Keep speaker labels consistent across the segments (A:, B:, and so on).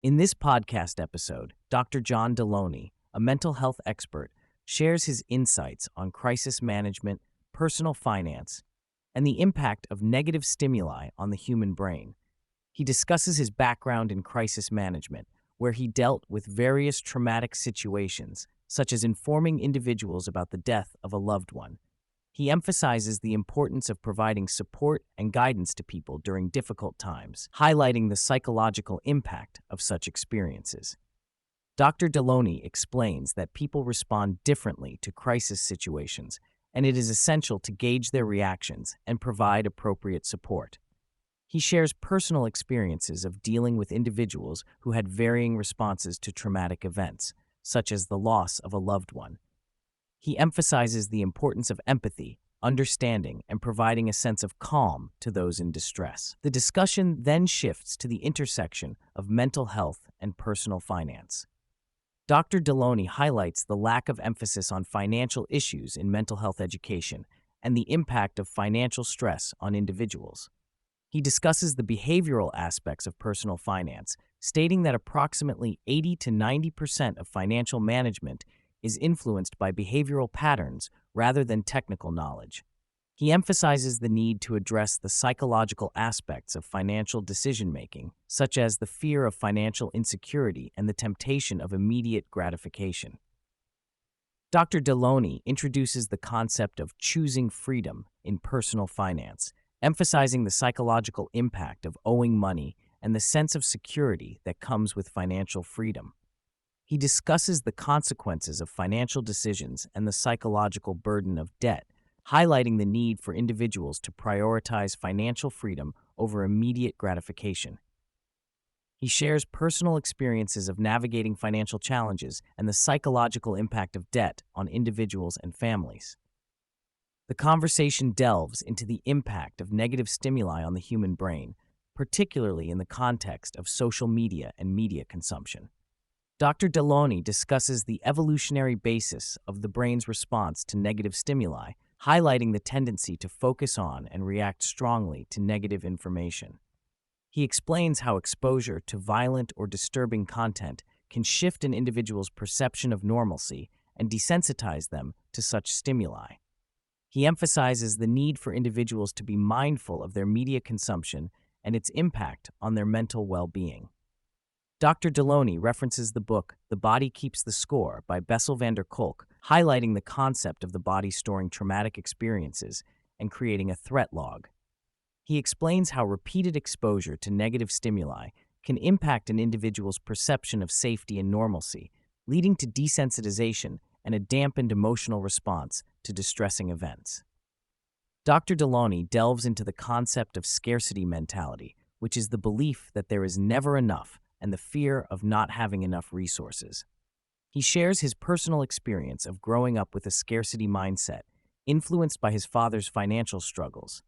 A: In this podcast episode, Dr. John Delony, a mental health expert, shares his insights on crisis management, personal finance, and the impact of negative stimuli on the human brain. He discusses his background in crisis management, where he dealt with various traumatic situations, such as informing individuals about the death of a loved one. He emphasizes the importance of providing support and guidance to people during difficult times, highlighting the psychological impact of such experiences. Dr. Delony explains that people respond differently to crisis situations, and it is essential to gauge their reactions and provide appropriate support. He shares personal experiences of dealing with individuals who had varying responses to traumatic events, such as the loss of a loved one. He emphasizes the importance of empathy, understanding, and providing a sense of calm to those in distress. The discussion then shifts to the intersection of mental health and personal finance. Dr. Delony highlights the lack of emphasis on financial issues in mental health education and the impact of financial stress on individuals. He discusses the behavioral aspects of personal finance, stating that approximately 80 to 90% of financial management is influenced by behavioral patterns rather than technical knowledge. He emphasizes the need to address the psychological aspects of financial decision-making, such as the fear of financial insecurity and the temptation of immediate gratification. Dr. Delony introduces the concept of choosing freedom in personal finance, emphasizing the psychological impact of owing money and the sense of security that comes with financial freedom. He discusses the consequences of financial decisions and the psychological burden of debt, highlighting the need for individuals to prioritize financial freedom over immediate gratification. He shares personal experiences of navigating financial challenges and the psychological impact of debt on individuals and families. The conversation delves into the impact of negative stimuli on the human brain, particularly in the context of social media and media consumption. Dr. Delony discusses the evolutionary basis of the brain's response to negative stimuli, highlighting the tendency to focus on and react strongly to negative information. He explains how exposure to violent or disturbing content can shift an individual's perception of normalcy and desensitize them to such stimuli. He emphasizes the need for individuals to be mindful of their media consumption and its impact on their mental well-being. Dr. Delony references the book The Body Keeps the Score by Bessel van der Kolk, highlighting the concept of the body storing traumatic experiences and creating a threat log. He explains how repeated exposure to negative stimuli can impact an individual's perception of safety and normalcy, leading to desensitization and a dampened emotional response to distressing events. Dr. Delony delves into the concept of scarcity mentality, which is the belief that there is never enough and the fear of not having enough resources. He shares his personal experience of growing up with a scarcity mindset, influenced by his father's financial struggles.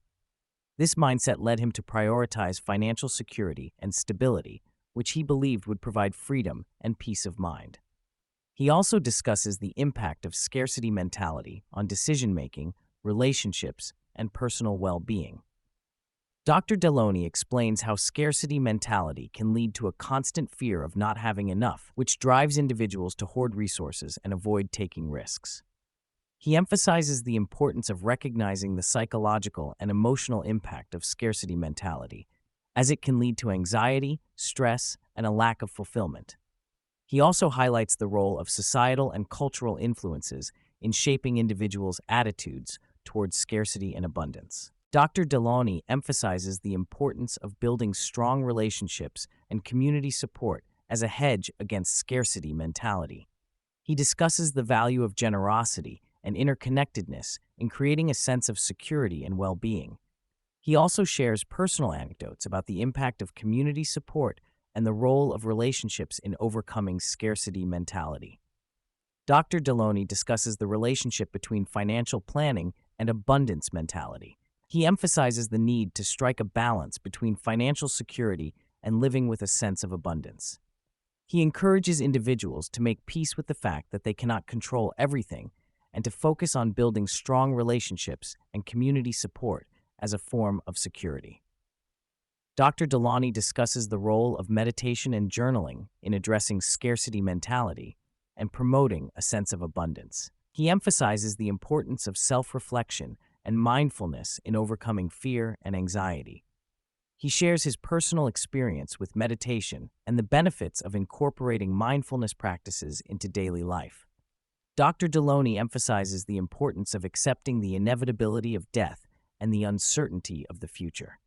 A: This mindset led him to prioritize financial security and stability, which he believed would provide freedom and peace of mind. He also discusses the impact of scarcity mentality on decision-making, relationships, and personal well-being. Dr. Delony explains how scarcity mentality can lead to a constant fear of not having enough, which drives individuals to hoard resources and avoid taking risks. He emphasizes the importance of recognizing the psychological and emotional impact of scarcity mentality, as it can lead to anxiety, stress, and a lack of fulfillment. He also highlights the role of societal and cultural influences in shaping individuals' attitudes towards scarcity and abundance. Dr. Delony emphasizes the importance of building strong relationships and community support as a hedge against scarcity mentality. He discusses the value of generosity and interconnectedness in creating a sense of security and well-being. He also shares personal anecdotes about the impact of community support and the role of relationships in overcoming scarcity mentality. Dr. Delony discusses the relationship between financial planning and abundance mentality. He emphasizes the need to strike a balance between financial security and living with a sense of abundance. He encourages individuals to make peace with the fact that they cannot control everything and to focus on building strong relationships and community support as a form of security. Dr. Delony discusses the role of meditation and journaling in addressing scarcity mentality and promoting a sense of abundance. He emphasizes the importance of self-reflection and mindfulness in overcoming fear and anxiety. He shares his personal experience with meditation and the benefits of incorporating mindfulness practices into daily life. Dr. Delony emphasizes the importance of accepting the inevitability of death and the uncertainty of the future.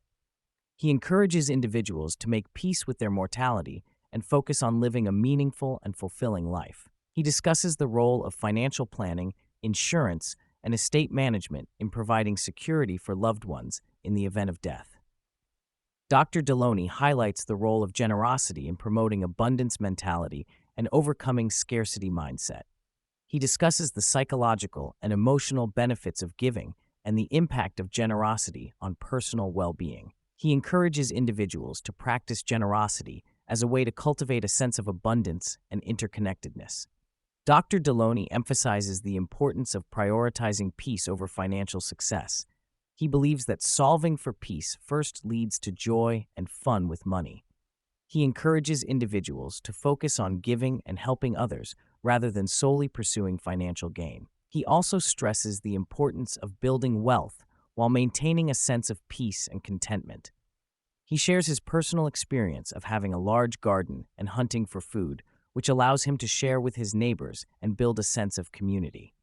A: He encourages individuals to make peace with their mortality and focus on living a meaningful and fulfilling life. He discusses the role of financial planning, insurance, and estate management in providing security for loved ones in the event of death. Dr. Delony highlights the role of generosity in promoting abundance mentality and overcoming scarcity mindset. He discusses the psychological and emotional benefits of giving and the impact of generosity on personal well-being. He encourages individuals to practice generosity as a way to cultivate a sense of abundance and interconnectedness. Dr. Delony emphasizes the importance of prioritizing peace over financial success. He believes that solving for peace first leads to joy and fun with money. He encourages individuals to focus on giving and helping others rather than solely pursuing financial gain. He also stresses the importance of building wealth while maintaining a sense of peace and contentment. He shares his personal experience of having a large garden and hunting for food, which allows him to share with his neighbors and build a sense of community.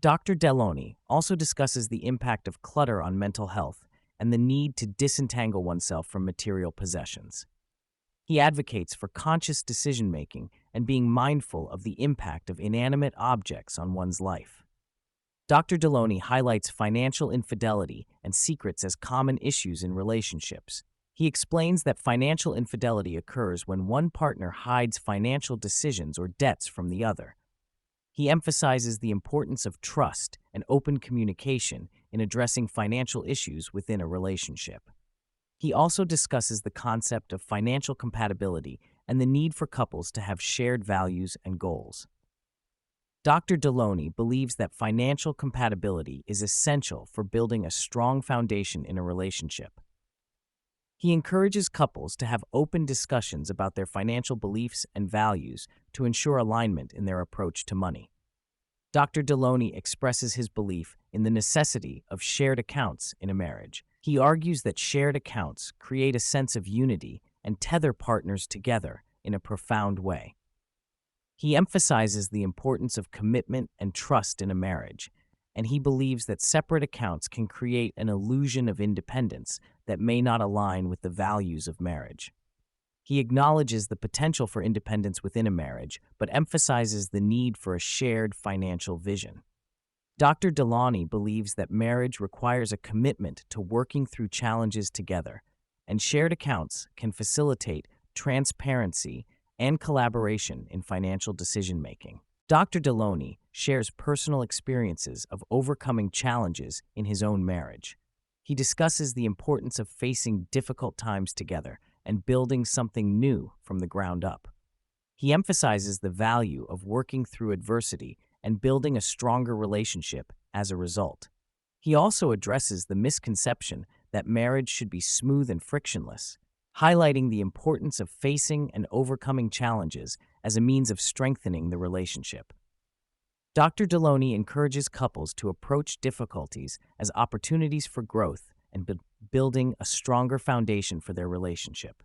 A: Dr. Delony also discusses the impact of clutter on mental health and the need to disentangle oneself from material possessions. He advocates for conscious decision-making and being mindful of the impact of inanimate objects on one's life. Dr. Delony highlights financial infidelity and secrets as common issues in relationships. He explains that financial infidelity occurs when one partner hides financial decisions or debts from the other. He emphasizes the importance of trust and open communication in addressing financial issues within a relationship. He also discusses the concept of financial compatibility and the need for couples to have shared values and goals. Dr. Delony believes that financial compatibility is essential for building a strong foundation in a relationship. He encourages couples to have open discussions about their financial beliefs and values to ensure alignment in their approach to money. Dr. Delony expresses his belief in the necessity of shared accounts in a marriage. He argues that shared accounts create a sense of unity and tether partners together in a profound way. He emphasizes the importance of commitment and trust in a marriage, and he believes that separate accounts can create an illusion of independence that may not align with the values of marriage. He acknowledges the potential for independence within a marriage, but emphasizes the need for a shared financial vision. Dr. Delony believes that marriage requires a commitment to working through challenges together, and shared accounts can facilitate transparency and collaboration in financial decision-making. Dr. Delony shares personal experiences of overcoming challenges in his own marriage. He discusses the importance of facing difficult times together and building something new from the ground up. He emphasizes the value of working through adversity and building a stronger relationship as a result. He also addresses the misconception that marriage should be smooth and frictionless, highlighting the importance of facing and overcoming challenges as a means of strengthening the relationship. Dr. Delony encourages couples to approach difficulties as opportunities for growth and building a stronger foundation for their relationship.